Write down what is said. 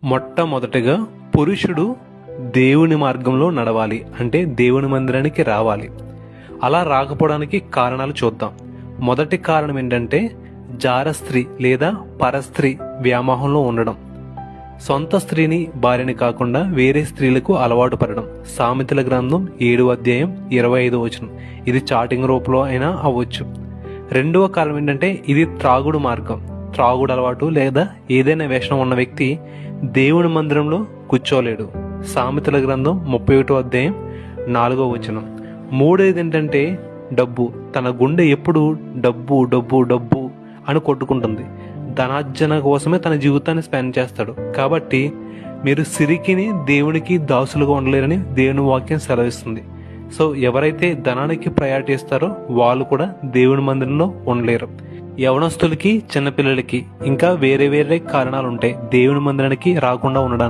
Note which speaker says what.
Speaker 1: మొట్టమొదటిగా పురుషుడు దేవుని మార్గంలో నడవాలి, అంటే దేవుని మందిరానికి రావాలి. అలా రాకపోవడానికి కారణాలు చూద్దాం. మొదటి కారణం ఏంటంటే జారస్త్రీ లేదా పరస్త్రీ వ్యామోహంలో ఉండడం. సొంత స్త్రీని భార్యని కాకుండా వేరే స్త్రీలకు అలవాటు పడడం. సామెతల గ్రంథం 7:25. ఇది చాటింగ్ రూపంలో అయినా అవ్వచ్చు. రెండవ కారణం ఏంటంటే ఇది త్రాగుడు మార్గం. త్రాగుడు అలవాటు లేదా ఏదైనా వ్యసనం ఉన్న వ్యక్తి దేవుని మందిరంలో కూర్చోలేడు. సామెతల గ్రంథం 31:4. మూడేది ఏంటంటే డబ్బు. తన గుండె ఎప్పుడు డబ్బు డబ్బు డబ్బు అని కొట్టుకుంటుంది. ధనార్జన కోసమే తన జీవితాన్ని స్పెండ్ చేస్తాడు. కాబట్టి మీరు సిరికిని దేవునికి దాసులుగా ఉండలేరని దేవుని వాక్యం సెలవిస్తుంది. సో ఎవరైతే ధనానికి ప్రయారిటీ ఇస్తారో వాళ్ళు కూడా దేవుని మందిరంలో ఉండలేరు. యవనస్తులకి, చిన్నపిల్లలకి ఇంకా వేరే వేరే కారణాలు ఉంటాయి దేవుని మందిరానికి రాకుండా ఉండడానికి.